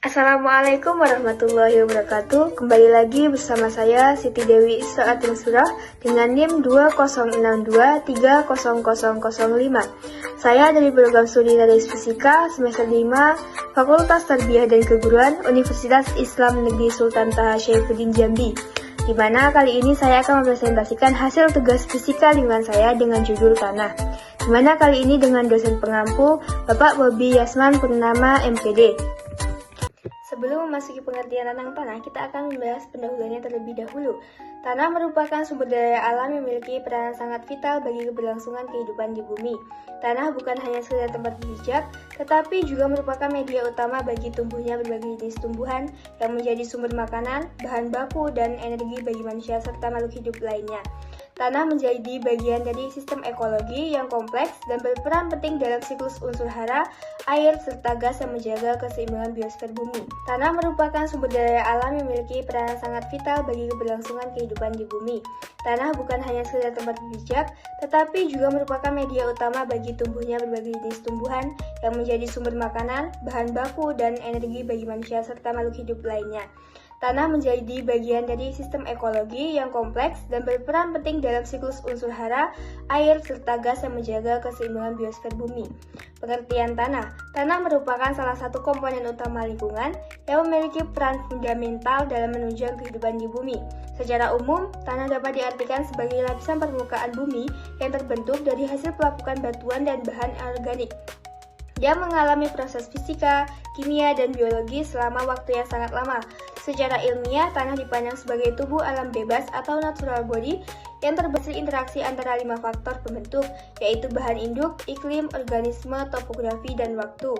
Assalamualaikum warahmatullahi wabarakatuh. Kembali lagi bersama saya Siti Dewi Israatin Surah dengan NIM 2062300005. Saya dari program studi Radis Fisika semester 5 Fakultas Tarbiyah dan Keguruan Universitas Islam Negeri Sultan Taha Syaifuddin Jambi, di mana kali ini saya akan mempresentasikan hasil tugas fisika lingkungan saya dengan judul Tanah, di mana kali ini dengan dosen pengampu Bapak Bobi Yasman Purnama MPD. Sebelum memasuki pengertian tentang tanah, kita akan membahas pendahuluannya terlebih dahulu. Tanah merupakan sumber daya alam yang memiliki peranan sangat vital bagi keberlangsungan kehidupan di bumi. Tanah bukan hanya sekedar tempat berpijak, tetapi juga merupakan media utama bagi tumbuhnya berbagai jenis tumbuhan yang menjadi sumber makanan, bahan baku, dan energi bagi manusia serta makhluk hidup lainnya. Tanah menjadi bagian dari sistem ekologi yang kompleks dan berperan penting dalam siklus unsur hara, air, serta gas yang menjaga keseimbangan biosfer bumi. Tanah merupakan sumber daya alam yang memiliki peranan sangat vital bagi keberlangsungan kehidupan di bumi. Tanah bukan hanya sekedar tempat berpijak, tetapi juga merupakan media utama bagi tumbuhnya berbagai jenis tumbuhan yang menjadi sumber makanan, bahan baku, dan energi bagi manusia serta makhluk hidup lainnya. Tanah menjadi bagian dari sistem ekologi yang kompleks dan berperan penting dalam siklus unsur hara, air, serta gas yang menjaga keseimbangan biosfer bumi. Pengertian tanah. Tanah merupakan salah satu komponen utama lingkungan yang memiliki peran fundamental dalam menunjang kehidupan di bumi. Secara umum, tanah dapat diartikan sebagai lapisan permukaan bumi yang terbentuk dari hasil pelapukan batuan dan bahan organik. Dia mengalami proses fisika, kimia, dan biologi selama waktu yang sangat lama. Secara ilmiah, tanah dipandang sebagai tubuh alam bebas atau natural body yang terbesit interaksi antara 5 faktor pembentuk, yaitu bahan induk, iklim, organisme, topografi, dan waktu.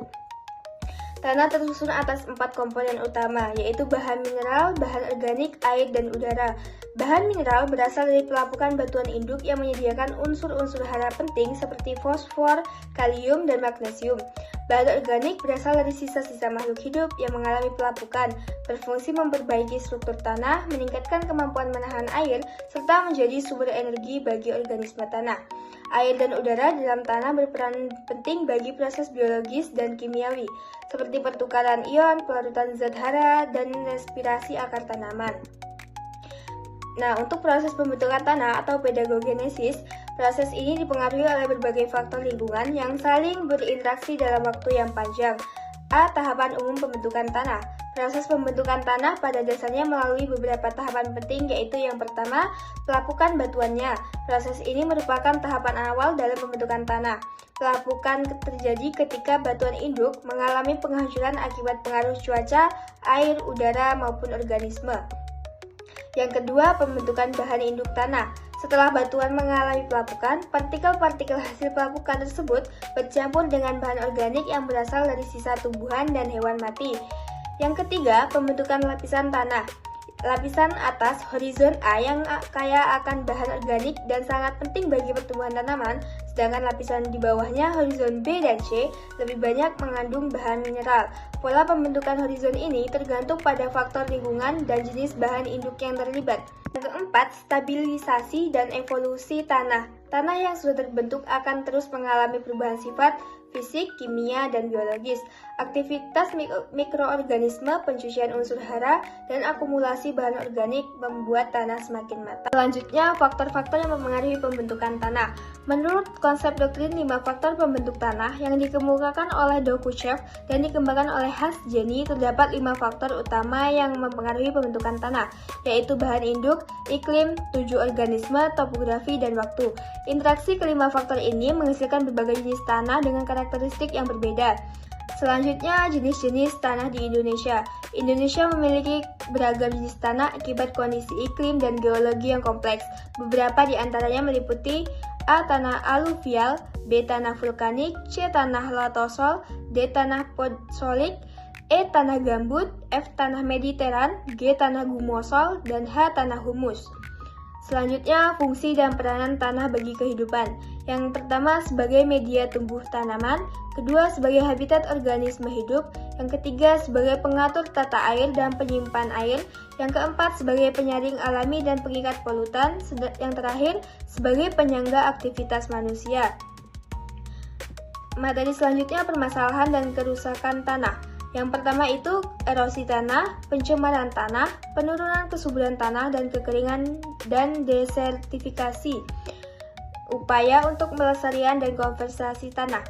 Tanah tersusun atas 4 komponen utama, yaitu bahan mineral, bahan organik, air, dan udara. Bahan mineral berasal dari pelapukan batuan induk yang menyediakan unsur-unsur hara penting seperti fosfor, kalium, dan magnesium. Bahan organik berasal dari sisa-sisa makhluk hidup yang mengalami pelapukan, berfungsi memperbaiki struktur tanah, meningkatkan kemampuan menahan air, serta menjadi sumber energi bagi organisme tanah. Air dan udara dalam tanah berperan penting bagi proses biologis dan kimiawi, seperti pertukaran ion, pelarutan zat hara, dan respirasi akar tanaman. Nah, untuk proses pembentukan tanah atau pedagogenesis, proses ini dipengaruhi oleh berbagai faktor lingkungan yang saling berinteraksi dalam waktu yang panjang. A. Tahapan umum pembentukan tanah. Proses pembentukan tanah pada dasarnya melalui beberapa tahapan penting, yaitu yang pertama, pelapukan batuannya. Proses ini merupakan tahapan awal dalam pembentukan tanah. Pelapukan terjadi ketika batuan induk mengalami penghancuran akibat pengaruh cuaca, air, udara, maupun organisme. Yang kedua, pembentukan bahan induk tanah. Setelah batuan mengalami pelapukan, partikel-partikel hasil pelapukan tersebut bercampur dengan bahan organik yang berasal dari sisa tumbuhan dan hewan mati. Yang ketiga, pembentukan lapisan tanah. Lapisan atas horizon A yang kaya akan bahan organik dan sangat penting bagi pertumbuhan tanaman, sedangkan lapisan di bawahnya horizon B dan C lebih banyak mengandung bahan mineral. Pola pembentukan horizon ini tergantung pada faktor lingkungan dan jenis bahan induk yang terlibat. Yang keempat, stabilisasi dan evolusi tanah. Tanah yang sudah terbentuk akan terus mengalami perubahan sifat, fisik, kimia, dan biologis. Aktivitas mikroorganisme, pencucian unsur hara, dan akumulasi bahan organik membuat tanah semakin matang. Selanjutnya, faktor-faktor yang mempengaruhi pembentukan tanah. Menurut konsep doktrin 5 faktor pembentuk tanah yang dikemukakan oleh Dokuchev dan dikembangkan oleh Hasjeni, terdapat 5 faktor utama yang mempengaruhi pembentukan tanah, yaitu bahan induk, iklim, 7 organisme, topografi, dan waktu. Interaksi kelima faktor ini menghasilkan berbagai jenis tanah dengan karakteristik yang berbeda. Selanjutnya, jenis-jenis tanah di Indonesia. Indonesia memiliki beragam jenis tanah akibat kondisi iklim dan geologi yang kompleks. Beberapa di antaranya meliputi A. Tanah aluvial, B. Tanah vulkanik, C. Tanah latosol, D. Tanah podsolik, E. Tanah gambut, F. Tanah mediteran, G. Tanah gumosol, dan H. Tanah humus. Selanjutnya, fungsi dan peranan tanah bagi kehidupan. Yang pertama, sebagai media tumbuh tanaman. Kedua, sebagai habitat organisme hidup. Yang ketiga, sebagai pengatur tata air dan penyimpan air. Yang keempat, sebagai penyaring alami dan pengikat polutan. Yang terakhir, sebagai penyangga aktivitas manusia. Materi selanjutnya, permasalahan dan kerusakan tanah. Yang pertama itu erosi tanah, pencemaran tanah, penurunan kesuburan tanah dan kekeringan dan desertifikasi. Upaya untuk pelestarian dan konservasi tanah.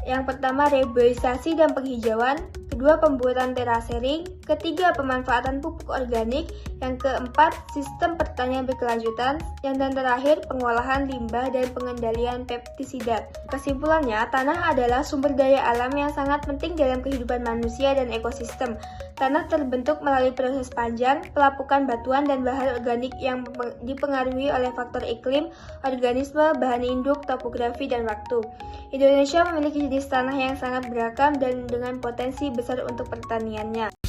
Yang pertama, reboisasi dan penghijauan. Kedua, pembuatan terasering. Ketiga, pemanfaatan pupuk organik. Yang keempat, sistem pertanian berkelanjutan. Dan terakhir, pengolahan limbah dan pengendalian pestisida. Kesimpulannya, tanah adalah sumber daya alam yang sangat penting dalam kehidupan manusia dan ekosistem. Tanah terbentuk melalui proses panjang, pelapukan batuan dan bahan organik yang dipengaruhi oleh faktor iklim, organisme, bahan induk, topografi, dan waktu. Indonesia memiliki jenis tanah yang sangat beragam dan dengan potensi besar untuk pertaniannya.